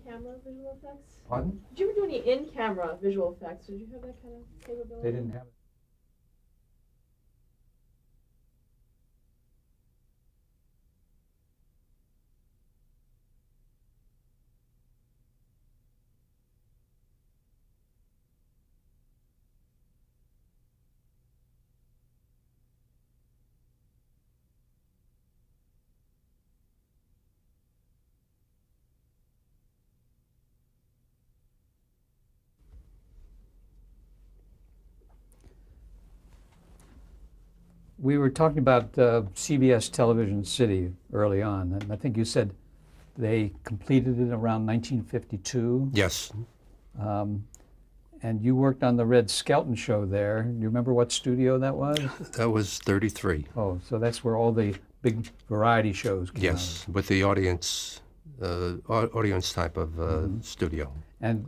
in-camera visual effects? Pardon? Did you ever do any in-camera visual effects? Did you have that kind of capability? They didn't have it. We were talking about CBS Television City early on, and I think you said they completed it around 1952. Yes. And you worked on the Red Skelton show there. Do you remember what studio that was? That was 33. Oh, so that's where all the big variety shows came Yes, with the audience type of studio. And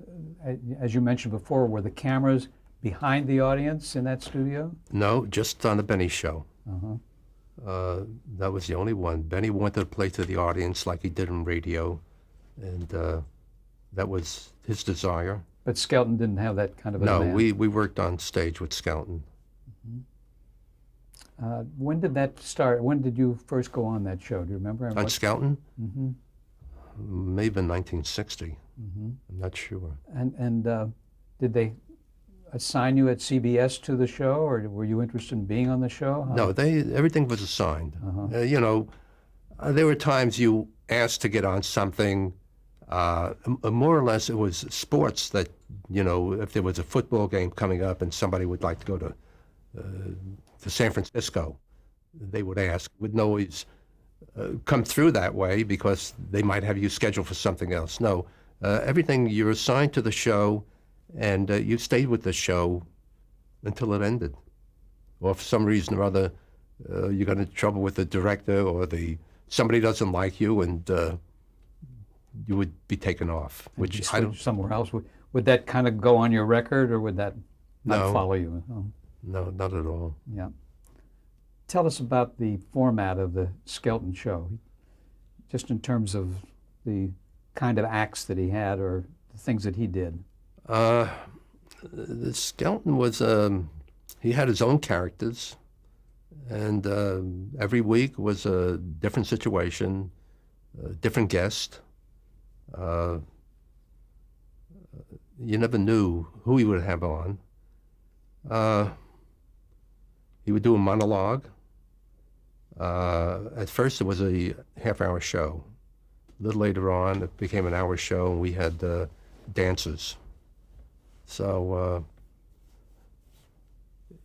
as you mentioned before, were the cameras behind the audience in that studio? No, just on the Benny show. Uh-huh. That was the only one. Benny wanted to play to the audience like he did in radio, and that was his desire. But Skelton didn't have that kind of a No, demand. we worked on stage with Skelton. When did that start? When did you first go on that show? Do you remember? On Skelton? Mm-hmm. Maybe in 1960. Mm-hmm. I'm not sure. And did they assign you at CBS to the show, or were you interested in being on the show? No, everything was assigned. Uh-huh. There were times you asked to get on something. More or less, it was sports that, if there was a football game coming up and somebody would like to go to San Francisco, they would ask. Wouldn't always come through that way because they might have you scheduled for something else. No, everything, you're assigned to the show, and you stayed with the show until it ended. Or for some reason or other, you got into trouble with the director, or somebody doesn't like you, and you would be taken off. Which I don't. Somewhere else. Would that kind of go on your record, or would that not No. follow you? Oh. No, not at all. Yeah. Tell us about the format of the Skelton show, just in terms of the kind of acts that he had or the things that he did. The Skelton was, he had his own characters, and every week was a different situation, a different guest. You never knew who he would have on. He would do a monologue. At first it was a half-hour show. A little later on it became an hour show, and we had dancers. So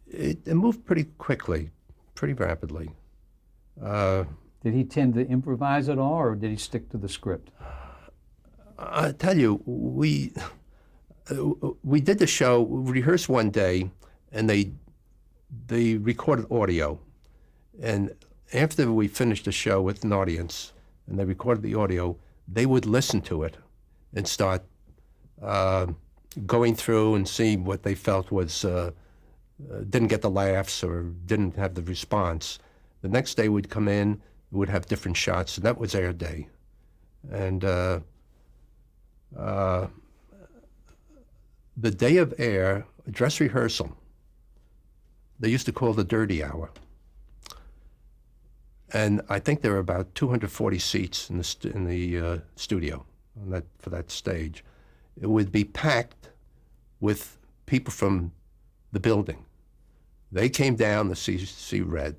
it moved pretty quickly, pretty rapidly. Did he tend to improvise at all, or did he stick to the script? I tell you, we did the show, we rehearsed one day, and they recorded audio. And after we finished the show with an audience, and they recorded the audio, they would listen to it and start going through and see what they felt was didn't get the laughs or didn't have the response. The next day we'd come in, we'd have different shots, and that was air day. And the day of air, dress rehearsal, they used to call the dirty hour. And I think there were about 240 seats in the studio for that stage. It would be packed with people from the building. They came down to see Red.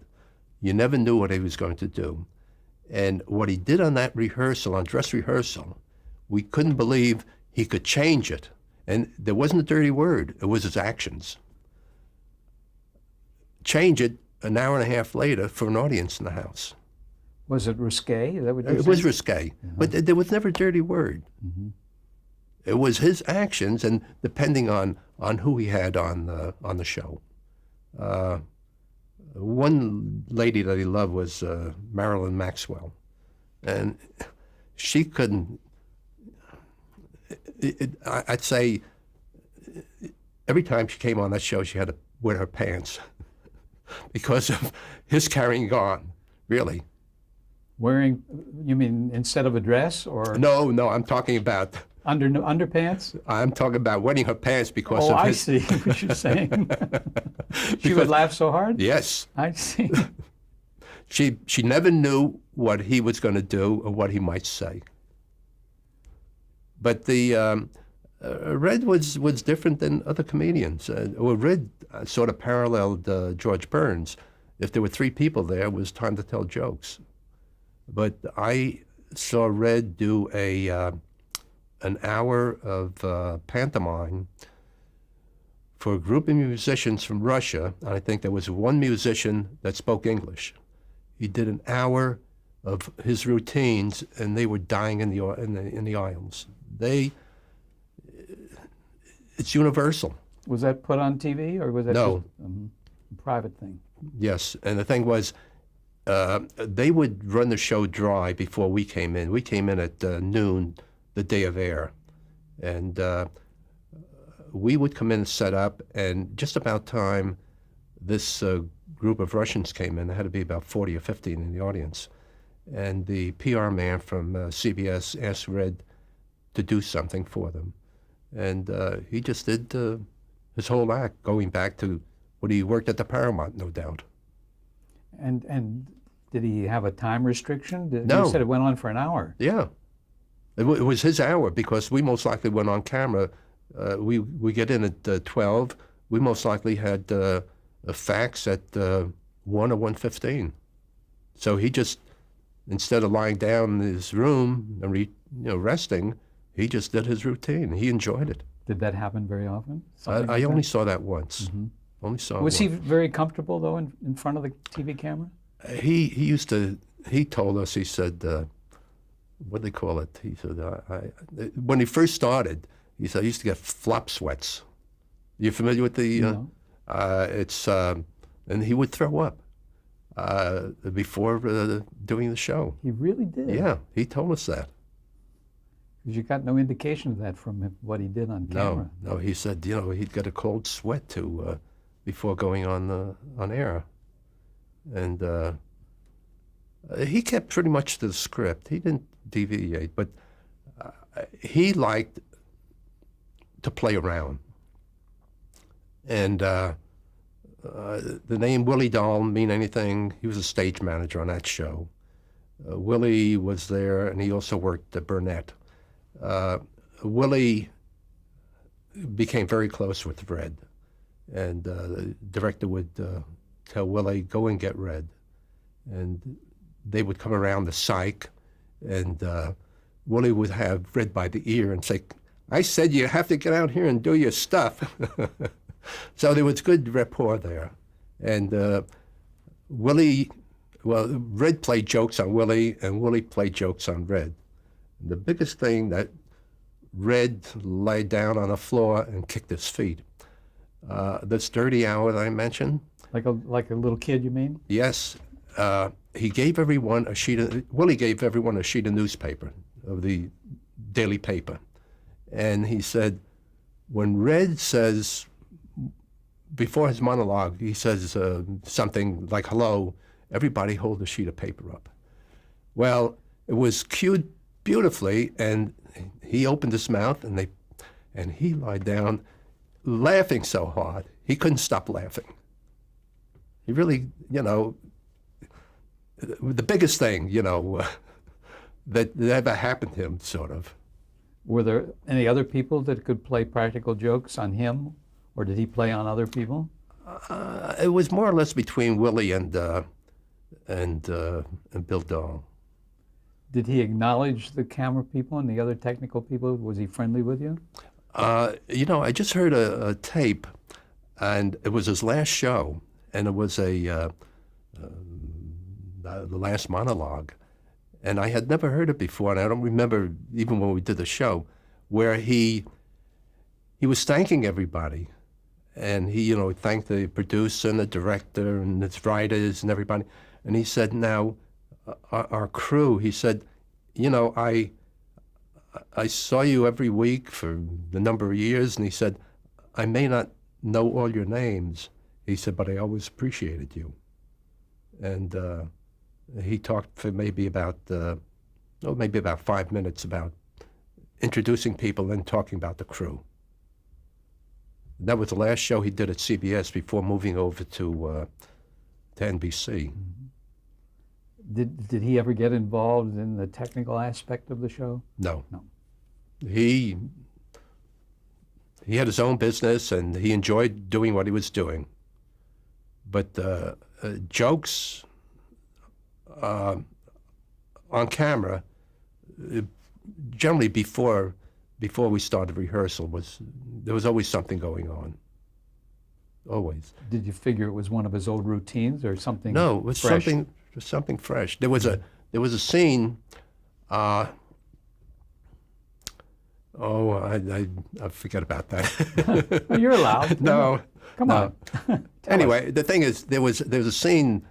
You never knew what he was going to do. And what he did on that rehearsal, on dress rehearsal, we couldn't believe he could change it. And there wasn't a dirty word, it was his actions. Change it an hour and a half later for an audience in the house. Was it risque? Is that what you're It saying? was risque, but there was never a dirty word. Mm-hmm. It was his actions, and depending on who he had on the show. One lady that he loved was Marilyn Maxwell, and she couldn't. I'd say every time she came on that show, she had to wear her pants because of his carrying on, really. Wearing, you mean instead of a dress, or? No, I'm talking about Underpants? I'm talking about wetting her pants because Oh, of I his. see what you're saying. She Because- would laugh so hard? Yes, I see. she never knew what he was going to do or what he might say. But the Red was different than other comedians. Red sort of paralleled George Burns. If there were three people there, it was time to tell jokes. But I saw Red do an hour of pantomime for a group of musicians from Russia. And I think there was one musician that spoke English. He did an hour of his routines, and they were dying in the aisles. It's universal. Was that put on TV or was that No. just a private thing? Yes, and the thing was, they would run the show dry before we came in. We came in at noon the day of air, and we would come in and set up, and just about time this group of Russians came in. There had to be about 40 or 50 in the audience, and the PR man from CBS asked Red to do something for them, and he just did his whole act, going back to when he worked at the Paramount, no doubt. And did he have a time restriction? No. You said it went on for an hour. Yeah, it was his hour because we most likely went on camera. We get in at 12. We most likely had a fax at 1 or 1:15. So he just, instead of lying down in his room and resting, he just did his routine. He enjoyed it. Did that happen very often? Something I like only that? saw that once. Only saw it Was he once. very comfortable though in front of the TV camera? He told us, he said, what do they call it? He said, when he first started, he said, I used to get flop sweats. You familiar with the, No. and he would throw up before doing the show. He really did. Yeah, he told us that. 'Cause you got no indication of that from what he did on camera. No, he said, he'd get a cold sweat before going on air. And he kept pretty much to the script. He didn't deviate, but he liked to play around. And the name Willie Dahl mean anything? He was a stage manager on that show. Willie was there, and he also worked at Burnett. Willie became very close with Red, and the director would tell Willie, go and get Red. And they would come around the psych, and Willie would have Red by the ear and say, I said you have to get out here and do your stuff. So there was good rapport there. And Red played jokes on Willie, and Willie played jokes on Red. The biggest thing that Red laid down on the floor and kicked his feet. This dirty hour that I mentioned, Like a little kid, you mean? yes, he gave everyone Willie gave everyone a sheet of newspaper, of the daily paper. And he said, when Red says, before his monologue, he says something like, hello, everybody hold a sheet of paper up. Well, it was cued beautifully, and he opened his mouth, and he lied down, laughing so hard he couldn't stop laughing. He really, the biggest thing, that ever happened to him, sort of. Were there any other people that could play practical jokes on him, or did he play on other people? It was more or less between Willie and Bill Dahl. Did he acknowledge the camera people and the other technical people? Was he friendly with you? I just heard a tape, and it was his last show, and it was the last monologue. And I had never heard it before, and I don't remember even when we did the show, where he was thanking everybody. And he, thanked the producer and the director and his writers and everybody. And he said, now, our crew, he said, I saw you every week for a number of years, and he said, I may not know all your names, he said, but I always appreciated you. And he talked for maybe about 5 minutes about introducing people and talking about the crew. That was the last show he did at CBS before moving over to NBC. Did he ever get involved in the technical aspect of the show? No. No. He had his own business and he enjoyed doing what he was doing. But jokes on camera, generally before we started rehearsal, there was always something going on. Always. Did you figure it was one of his old routines or something? No, it was fresh? something fresh. There was a scene. I forget about that. Oh, you're allowed. No. Come No. on. Anyway, the thing is, there was a scene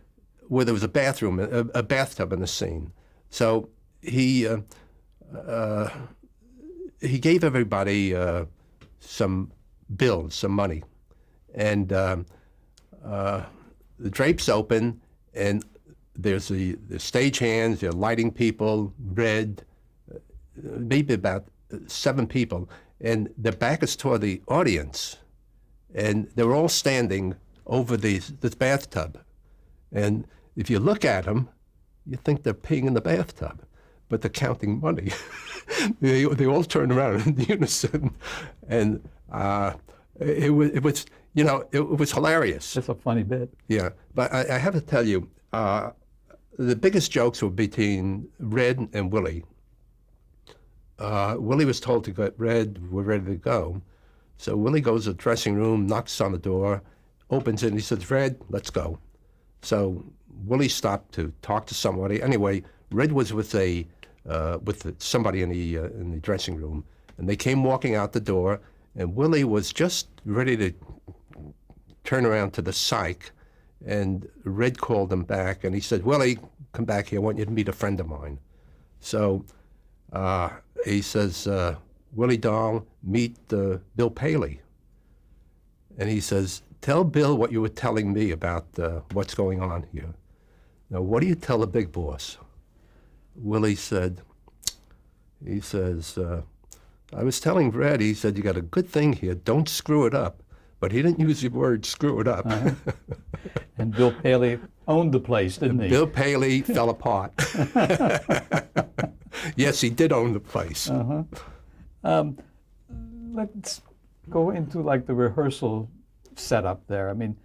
where there was a bathroom, a bathtub in the scene. So he gave everybody some bills, some money, and the drapes open, and there's the stagehands, they're lighting people, red, maybe about 7 people, and their back is toward the audience, and they're all standing over this bathtub. And if you look at them, you think they're peeing in the bathtub, but they're counting money. they all turn around in unison, and it was hilarious. That's a funny bit. Yeah, but I have to tell you, the biggest jokes were between Red and Willie. Willie was told to get Red, we're ready to go. So Willie goes to the dressing room, knocks on the door, opens it, and he says, Red, let's go. So Willie stopped to talk to somebody. Anyway, Red was with somebody in the dressing room, and they came walking out the door, and Willie was just ready to turn around to the psych, and Red called him back, and he said, Willie, come back here. I want you to meet a friend of mine. So he says, Willie Dahl, meet Bill Paley. And he says, tell Bill what you were telling me about what's going on here. Now, what do you tell the big boss? Willie said, I was telling Red, he said, you got a good thing here, don't screw it up. But he didn't use the word screw it up. Uh-huh. And Bill Paley owned the place, didn't he? Bill Paley fell apart. Yes, he did own the place. Uh-huh. Let's go into like the rehearsal setup there. I mean,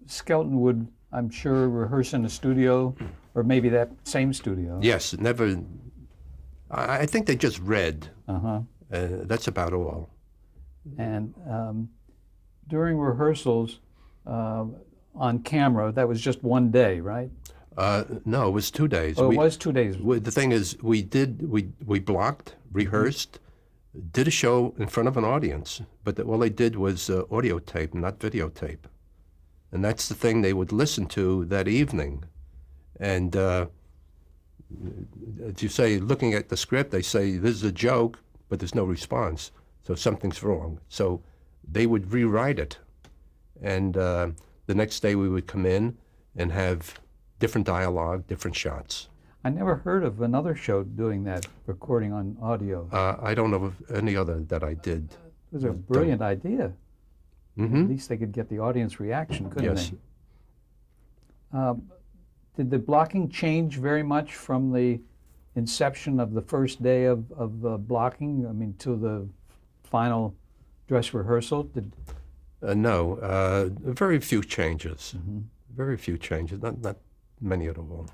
Skelton would, I'm sure, rehearse in a studio, or maybe that same studio. Yes, never. I think they just read. Uh-huh. That's about all. And during rehearsals on camera, that was just one day, right? No, it was 2 days. Oh, it was 2 days. The thing is, we blocked, rehearsed, did a show in front of an audience, but all they did was audio tape, not videotape. And that's the thing they would listen to that evening. And as you say, looking at the script, they say, this is a joke, but there's no response. So something's wrong. So they would rewrite it. And the next day we would come in and have different dialogue, different shots. I never heard of another show doing that, recording on audio. I don't know of any other that I did. It was a brilliant idea. Mm-hmm. At least they could get the audience reaction, couldn't Yes. they? Did the blocking change very much from the inception of the first day of blocking, I mean, to the final dress rehearsal? No, very few changes. Mm-hmm. Very few changes, not many at all.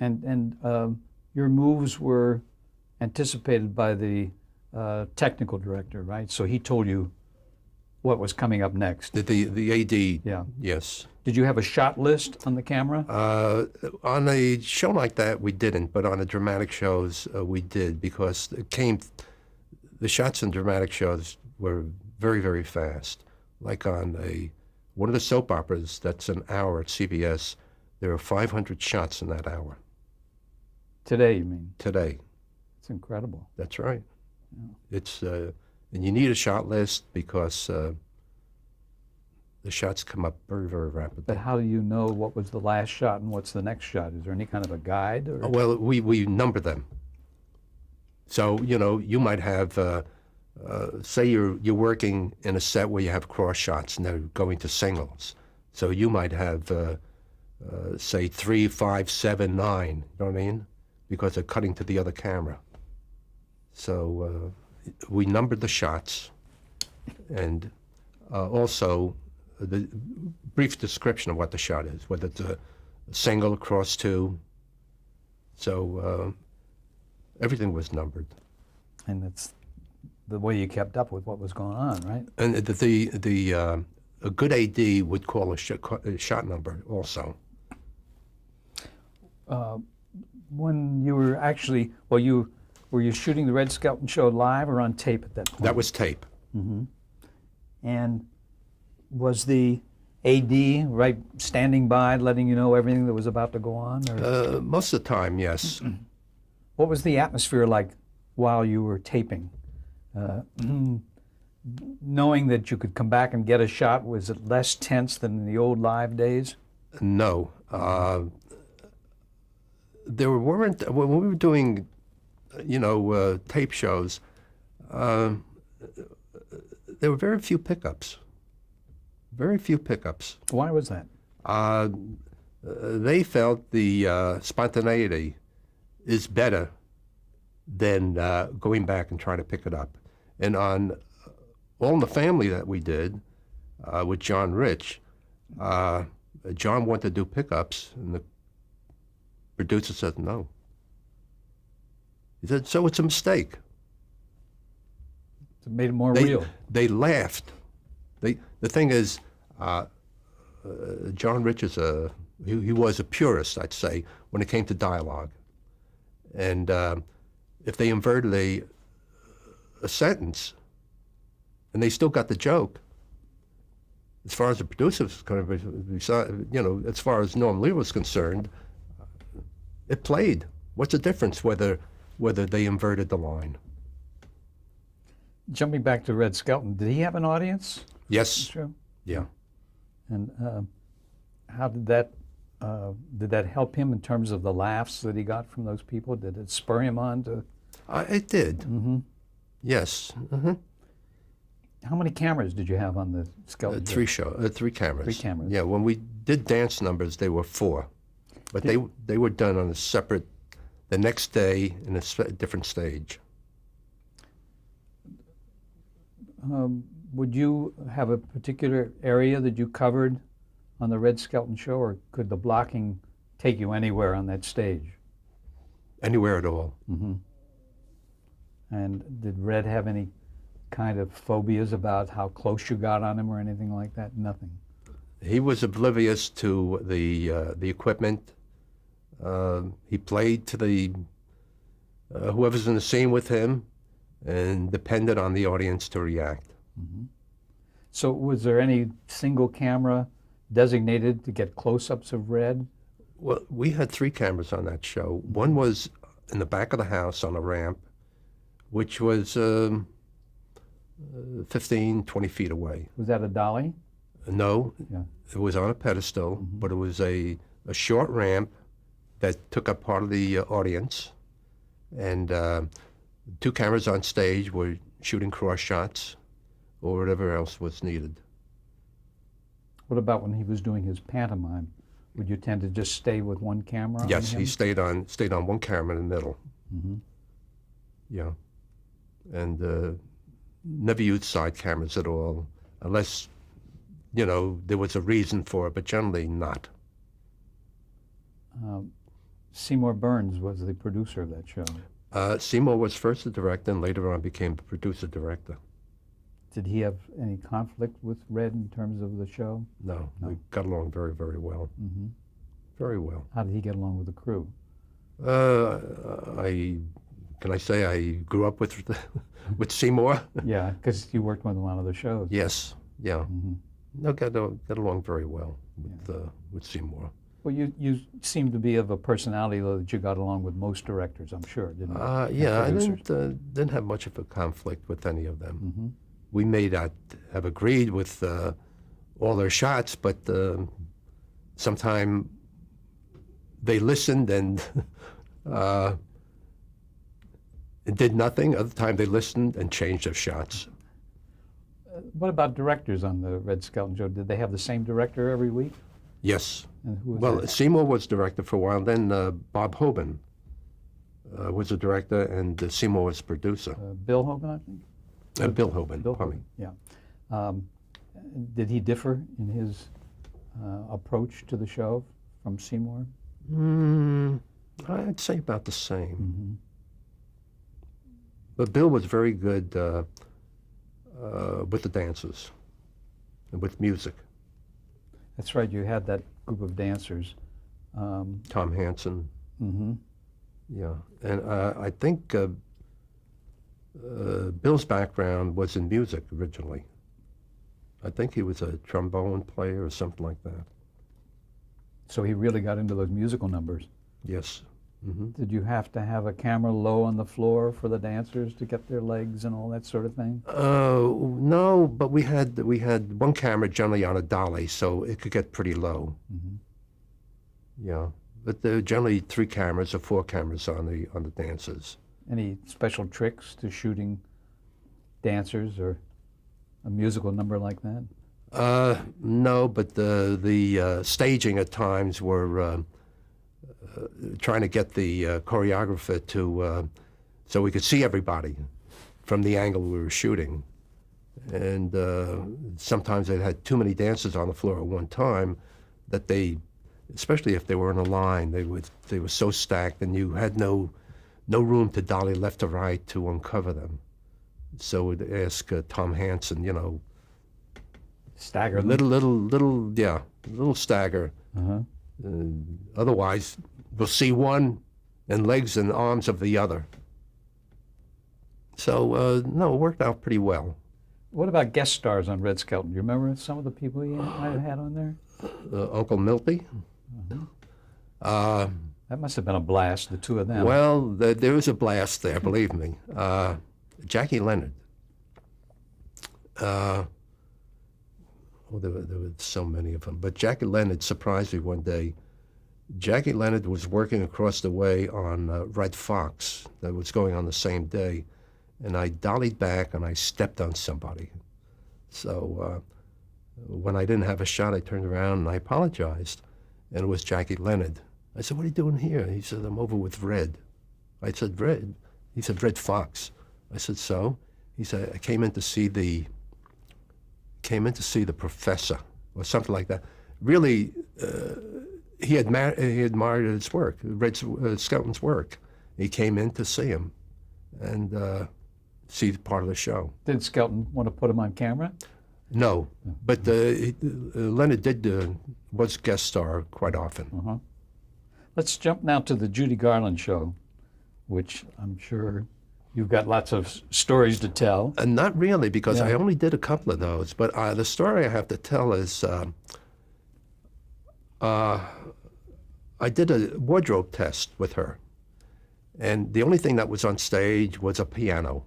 And your moves were anticipated by the technical director, right? So he told you what was coming up next. The AD, Yeah. yes. Did you have a shot list on the camera? On a show like that, we didn't, but on the dramatic shows, we did, because the shots in dramatic shows were very, very fast. Like on one of the soap operas that's an hour at CBS, there are 500 shots in that hour. Today, you mean? Today. It's incredible. That's right. Yeah. It's and you need a shot list because the shots come up very, very rapidly. But how do you know what was the last shot and what's the next shot? Is there any kind of a guide? Or? Well, we number them. So, you know, you might have, say you're working in a set where you have cross shots and they're going to singles. So you might have, say, 3, 5, 7, 9, you know what I mean? Because they're cutting to the other camera. So we numbered the shots, and also the brief description of what the shot is, whether it's a single, cross two. So everything was numbered. And it's the way you kept up with what was going on, right? And a good AD would call a shot number also. When you were actually, were you shooting the Red Skelton show live or on tape at that point? That was tape. And was the AD right standing by, letting you know everything that was about to go on? Or Most of the time, yes. what was the atmosphere like while you were taping? Knowing that you could come back and get a shot, was it less tense than in the old live days? No. There weren't, when we were doing, you know, tape shows, there were very few pickups. Very few pickups. Why was that? They felt the spontaneity is better than going back and trying to pick it up. And on All in the Family that we did with John Rich, John wanted to do pickups, and the producer said no. He said, so it's a mistake. It made it more real. They laughed. The thing is, John Rich is he was a purist, I'd say, when it came to dialogue. And if they inverted a sentence, and they still got the joke, as far as the producer was concerned, you know, as far as Norm Lear was concerned, it played. What's the difference whether they inverted the line? Jumping back to Red Skelton, did he have an audience? Yes. True. Yeah. And how did that help him in terms of the laughs that he got from those people? Did it spur him on to? It did. Mm-hmm. Yes. Mm-hmm. How many cameras did you have on the Skelton? Three cameras. 3 cameras. Yeah. When we did dance numbers, they were 4, but they were done on a separate, the next day in a different stage. Would you have a particular area that you covered on the Red Skelton show, or could the blocking take you anywhere on that stage? Anywhere at all. Mm-hmm. And did Red have any kind of phobias about how close you got on him or anything like that? Nothing. He was oblivious to the equipment. He played to the whoever's in the scene with him, and depended on the audience to react. Mm-hmm. So was there any single camera designated to get close-ups of Red? Well, we had 3 cameras on that show. One was in the back of the house on a ramp, which was 15, 20 feet away. Was that a dolly? No, Yeah. it was on a pedestal, but it was a short ramp that took up part of the audience. And 2 cameras on stage were shooting cross shots or whatever else was needed. What about when he was doing his pantomime? Would you tend to just stay with one camera on Yes, him? he stayed on 1 camera in the middle. Mm-hmm. Yeah, and never used side cameras at all, unless, you know, there was a reason for it, but generally not. Seymour Burns was the producer of that show. Seymour was first the director and later on became the producer-director. Did he have any conflict with Red in terms of the show? No, No. we got along very, very well. Mm-hmm. Very well. How did he get along with the crew? Can I say I grew up with with Seymour? Yeah, because you worked with him on other shows. Yes, yeah. Mm-hmm. No, got along very well with Seymour. Well, you seem to be of a personality, though, that you got along with most directors, I'm sure, didn't you? And Yeah, I producers. didn't have much of a conflict with any of them. Mm-hmm. We may not have agreed with all their shots, but sometime they listened, and did nothing. Other time they listened and changed their shots. What about directors on the Red Skelton show? Did they have the same director every week? Yes. And who was Well, that? Seymour was director for a while. Then Bob Hoban was the director, and Seymour was producer. Bill Hoban, I think? Bill Hoban. Bill pardon Hoban, yeah. Did he differ in his approach to the show from Seymour? me. I'd say about the same. Mm-hmm. But Bill was very good with the dancers and with music. That's right, you had that group of dancers. Tom Hansen, Mm-hmm. yeah. And I think Bill's background was in music originally. I think he was a trombone player or something like that. So he really got into those musical numbers. Yes. Hmm. Did you have to have a camera low on the floor for the dancers to get their legs and all that sort of thing? No, but we had one camera generally on a dolly, so it could get pretty low. Mm-hmm. Yeah, but there are generally 3 cameras or 4 cameras on the dancers. Any special tricks to shooting dancers or a musical number like that? No, but the staging at times were trying to get the choreographer to so we could see everybody from the angle we were shooting. And sometimes they had too many dancers on the floor at one time that they, especially if they were in a line, they were so stacked and you had no room to dolly left or right to uncover them. So we'd ask Tom Hansen, Stagger them? little stagger. Uh-huh. Otherwise, we'll see one and legs and arms of the other. So, no, it worked out pretty well. What about guest stars on Red Skelton? Do you remember some of the people you might have had on there? Uncle Milty. That must have been a blast, the two of them. Well, there was a blast there, believe me. Jackie Leonard. There were so many of them. But Jackie Leonard surprised me one day. Jackie Leonard was working across the way on Red Fox that was going on the same day. And I dollied back and I stepped on somebody. So when I didn't have a shot, I turned around and I apologized. And it was Jackie Leonard. I said, "What are you doing here?" He said, "I'm over with Red." I said, "Red?" He said, "Red Fox." I said, "So?" He said, "I came in to see the professor," or something like that. Really, he admired his work, Red Skelton's work. He came in to see him and see part of the show. Did Skelton want to put him on camera? No, but Leonard was guest star quite often. Uh-huh. Let's jump now to the Judy Garland show, which I'm sure you've got lots of stories to tell. Not really, because Yeah. I only did a couple of those. But the story I have to tell is I did a wardrobe test with her. And the only thing that was on stage was a piano.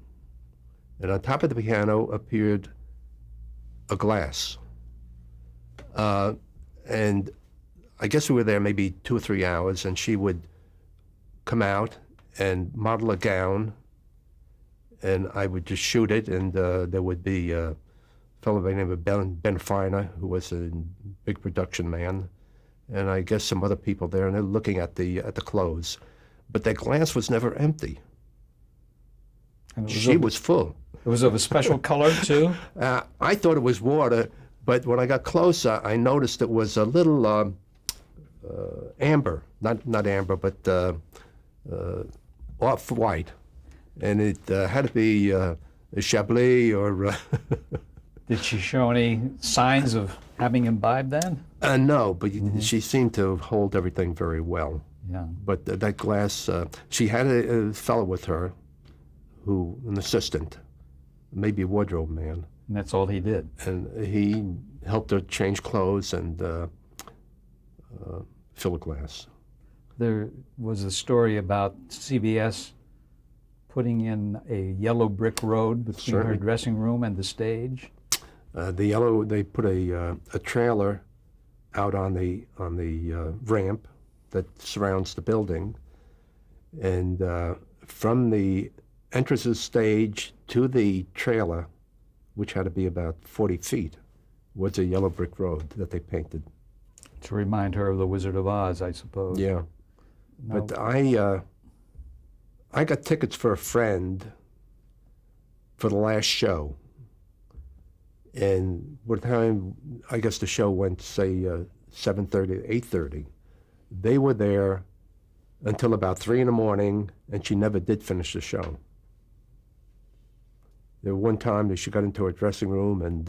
And on top of the piano appeared a glass. And I guess we were there maybe 2 or 3 hours, and she would come out and model a gown, and I would just shoot it, and there would be a fellow by the name of Ben Feiner, who was a big production man, and I guess some other people there, and they're looking at the clothes. But that glass was never empty. And She was full. It was of a special color, too? I thought it was water, but when I got closer, I noticed it was a little amber, not amber, but off-white. And it had to be a Chablis or... Did she show any signs of having imbibed then? No, but she seemed to hold everything very well. Yeah. But that glass, she had a fellow with her, an assistant, maybe a wardrobe man, And that's all he did. and he helped her change clothes and fill a glass. There was a story about CBS putting in a yellow brick road between her Certainly. dressing room and the stage. They put a trailer out on the ramp that surrounds the building, and from the entrance of the stage to the trailer, which had to be about 40 feet, was a yellow brick road that they painted. To remind her of the Wizard of Oz, I suppose. Yeah. No. But I got tickets for a friend for the last show. And by the time, I guess the show went, say, 7:30 to 8:30, they were there until about 3 in the morning, and she never did finish the show. There one time that she got into her dressing room and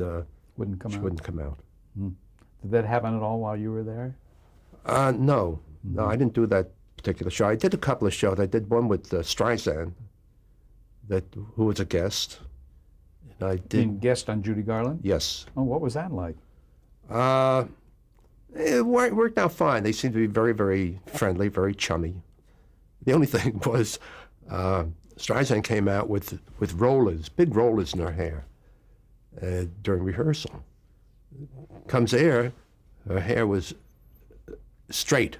Wouldn't come she out. wouldn't come out. Did that happen at all while you were there? No, I didn't do that particular show. I did a couple of shows. I did one with Streisand, who was a guest. And I did, Being guest on Judy Garland? yes. Oh, what was that like? It worked out fine. They seemed to be very, very friendly, very chummy. The only thing was Streisand came out with rollers, big rollers in her hair during rehearsal. Comes there, her hair was straight.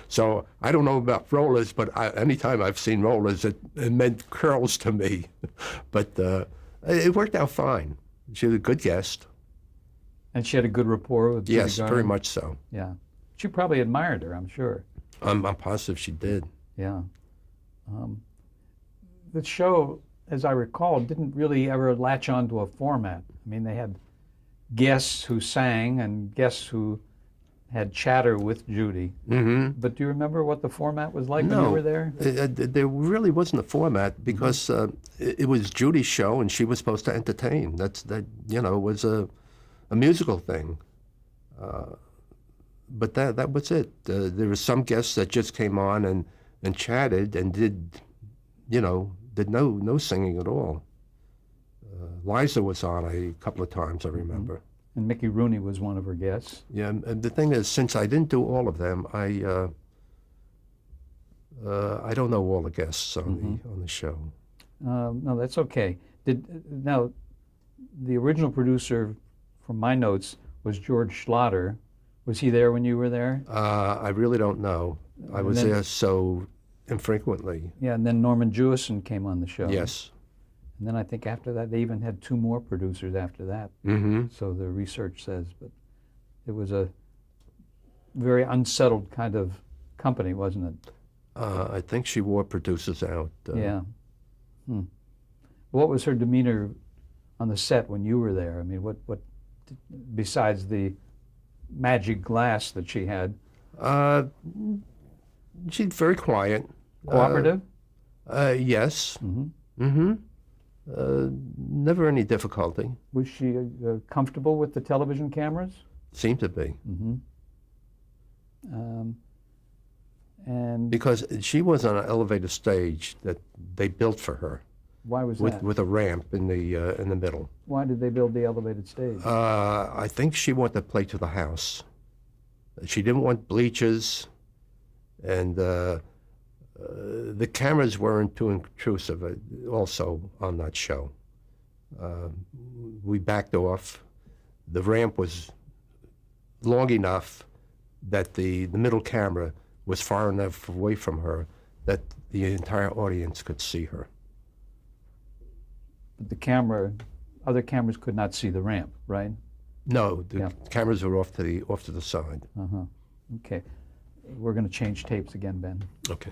So I don't know about rollers, but anytime I've seen rollers, it meant curls to me. But it worked out fine. She was a good guest. And she had a good rapport with Judy Yes, Garland? very much so. Yeah. She probably admired her, I'm sure. I'm positive she did. Yeah. The show, as I recall, didn't really ever latch onto a format. I mean, they had guests who sang and guests who had chatter with Judy. Mm-hmm. But do you remember what the format was like when No. you were there? There really wasn't a format because it was Judy's show and she was supposed to entertain. Was a musical thing. But that was it. There were some guests that just came on and chatted and did no singing at all. Liza was on a couple of times, I remember. And Mickey Rooney was one of her guests. Yeah, and the thing is, since I didn't do all of them, I don't know all the guests on the show. No, that's okay. Now, the original producer, from my notes, was George Schlatter. Was he there when you were there? I really don't know. I was there so infrequently. Yeah, and then Norman Jewison came on the show. Yes. And then I think after that, they even had 2 more producers after that. Mm-hmm. So the research says, but it was a very unsettled kind of company, wasn't it? I think she wore producers out. Yeah. What was her demeanor on the set when you were there? I mean, what besides the magic glass that she had? She's very quiet. Cooperative? Yes. Mm-hmm. Mm-hmm. Never any difficulty. Was she comfortable with the television cameras? Seemed to be. Mm-hmm. And Because she was on an elevated stage that they built for her why was that? with a ramp in the middle. Why did they build the elevated stage? I think she wanted to play to the house. She didn't want bleachers, and the cameras weren't too intrusive also on that show. We backed off. The ramp was long enough that the middle camera was far enough away from her that the entire audience could see her. Other cameras could not see the ramp, right? No, the Yeah. cameras were off to the side. Okay. We're going to change tapes again, Ben. Okay.